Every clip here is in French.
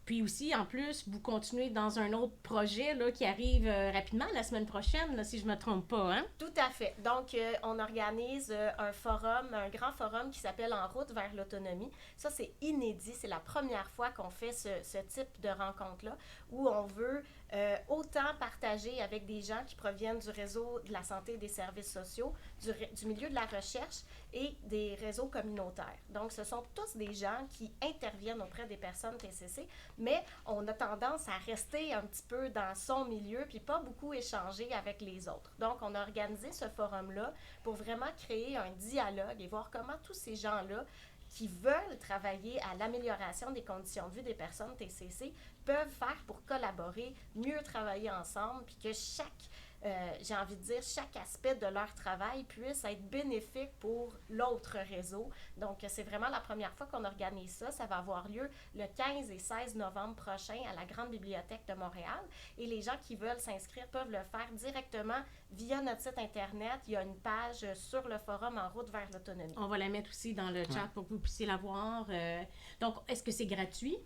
Puis aussi, en plus, vous continuez dans un autre projet là, qui arrive rapidement la semaine prochaine, là, si je ne me trompe pas. Hein? Tout à fait. Donc, on organise un forum, un grand forum qui s'appelle En route vers l'autonomie. Ça, c'est inédit. C'est la première fois qu'on fait ce type de rencontre-là, où on veut autant partager avec des gens qui proviennent du réseau de la santé et des services sociaux, du milieu de la recherche et des réseaux communautaires. Donc, ce sont tous des gens qui interviennent auprès des personnes TCC, mais on a tendance à rester un petit peu dans son milieu puis pas beaucoup échanger avec les autres. Donc, on a organisé ce forum-là pour vraiment créer un dialogue et voir comment tous ces gens-là qui veulent travailler à l'amélioration des conditions de vie des personnes TCC peuvent faire pour collaborer, mieux travailler ensemble, puis que j'ai envie de dire, chaque aspect de leur travail puisse être bénéfique pour l'autre réseau. Donc, c'est vraiment la première fois qu'on organise ça. Ça va avoir lieu le 15 et 16 novembre prochain à la Grande Bibliothèque de Montréal. Et les gens qui veulent s'inscrire peuvent le faire directement via notre site Internet. Il y a une page sur le forum En route vers l'autonomie. On va la mettre aussi dans le chat pour que vous puissiez la voir. Donc, est-ce que c'est gratuit?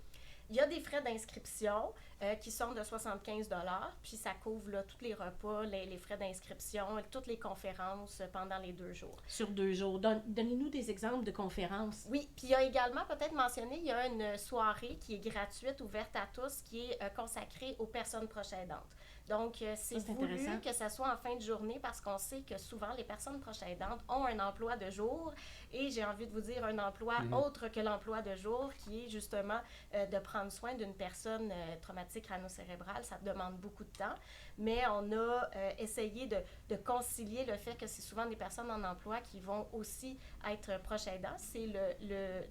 Il y a des frais d'inscription qui sont de 75 $, puis ça couvre là, tous les repas, les frais d'inscription, toutes les conférences pendant les 2 jours. Sur 2 jours. Donnez-nous des exemples de conférences. Oui, puis il y a également, peut-être mentionné, il y a une soirée qui est gratuite, ouverte à tous, qui est consacrée aux personnes proches aidantes. Donc, c'est voulu que ça soit en fin de journée parce qu'on sait que souvent, les personnes proches aidantes ont un emploi de jour et j'ai envie de vous dire un emploi autre que l'emploi de jour qui est justement de prendre soin d'une personne traumatique crânio-cérébrale. Ça demande beaucoup de temps, mais on a essayé de concilier le fait que c'est souvent des personnes en emploi qui vont aussi être proches aidants. C'est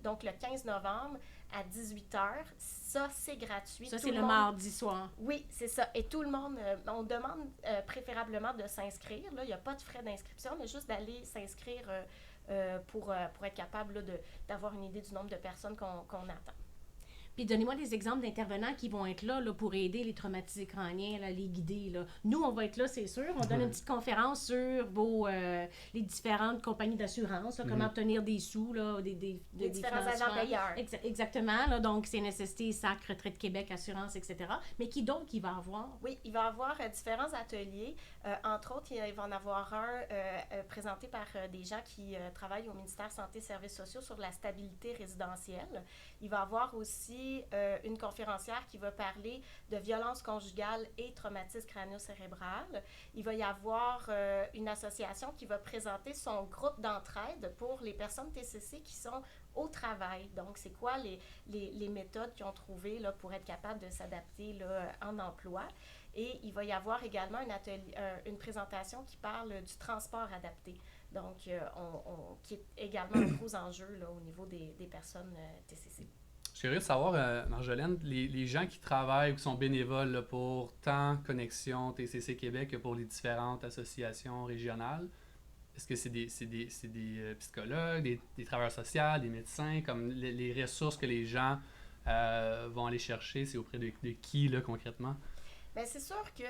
donc le 15 novembre à 18h. Ça, c'est gratuit. Ça, c'est le mardi soir. Oui, c'est ça. Et tout le monde, on demande préférablement de s'inscrire. Là. Il n'y a pas de frais d'inscription, mais juste d'aller s'inscrire pour être capable là, d'avoir une idée du nombre de personnes qu'on attend. Puis donnez-moi des exemples d'intervenants qui vont être là, pour aider les traumatisés crâniens, là, les guider. Là. Nous, on va être là, c'est sûr. On donne une petite conférence sur les différentes compagnies d'assurance, là, comment obtenir des sous, là, des différents agents payeurs. Exactement. Là, donc, c'est nécessité, SAC, Retraite Québec, Assurance, etc. Mais qui d'autre il va avoir? Oui, il va y avoir différents ateliers. Entre autres, il va en avoir un présenté par des gens qui travaillent au ministère Santé et Services sociaux sur la stabilité résidentielle. Il va y avoir aussi une conférencière qui va parler de violences conjugales et traumatisme crânio-cérébral. Il va y avoir une association qui va présenter son groupe d'entraide pour les personnes TCC qui sont au travail. Donc, c'est quoi les méthodes qu'ils ont trouvées là, pour être capables de s'adapter là, en emploi. Et il va y avoir également une présentation qui parle du transport adapté. Donc, qui est également un gros enjeu là, au niveau des personnes TCC. Je suis curieux de savoir, Marjolaine, les gens qui travaillent ou qui sont bénévoles là, pour tant Connexion TCC Québec que pour les différentes associations régionales, est-ce que c'est des psychologues, des travailleurs sociaux, des médecins, comme les ressources que les gens vont aller chercher, c'est auprès de qui là, concrètement? Bien, c'est sûr que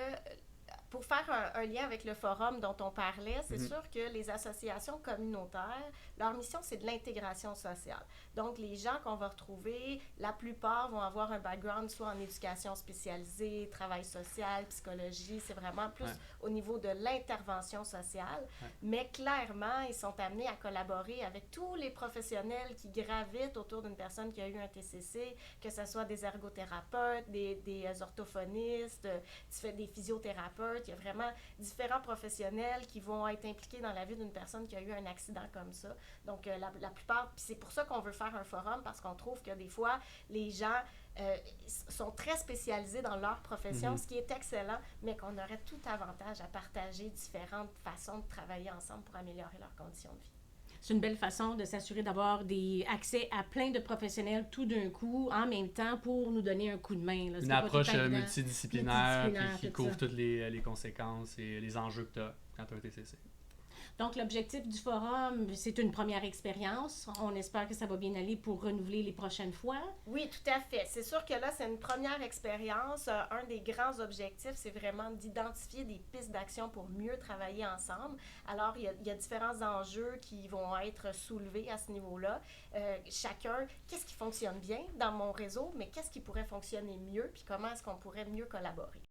pour faire un lien avec le forum dont on parlait, c'est sûr que les associations communautaires, leur mission, c'est de l'intégration sociale. Donc, les gens qu'on va retrouver, la plupart vont avoir un background soit en éducation spécialisée, travail social, psychologie. C'est vraiment plus au niveau de l'intervention sociale. Mais clairement, ils sont amenés à collaborer avec tous les professionnels qui gravitent autour d'une personne qui a eu un TCC, que ce soit des ergothérapeutes, des orthophonistes, des physiothérapeutes. Il y a vraiment différents professionnels qui vont être impliqués dans la vie d'une personne qui a eu un accident comme ça. Donc, la plupart, puis c'est pour ça qu'on veut faire un forum, parce qu'on trouve que des fois, les gens sont très spécialisés dans leur profession, ce qui est excellent, mais qu'on aurait tout avantage à partager différentes façons de travailler ensemble pour améliorer leurs conditions de vie. C'est une belle façon de s'assurer d'avoir accès à plein de professionnels tout d'un coup, en même temps, pour nous donner un coup de main. Là. Une approche multidisciplinaire qui couvre toutes les conséquences et les enjeux que tu as quand tu as un TCC. Donc, l'objectif du forum, c'est une première expérience. On espère que ça va bien aller pour renouveler les prochaines fois. Oui, tout à fait. C'est sûr que là, c'est une première expérience. Un des grands objectifs, c'est vraiment d'identifier des pistes d'action pour mieux travailler ensemble. Alors, il y a différents enjeux qui vont être soulevés à ce niveau-là. Chacun, qu'est-ce qui fonctionne bien dans mon réseau, mais qu'est-ce qui pourrait fonctionner mieux, puis comment est-ce qu'on pourrait mieux collaborer.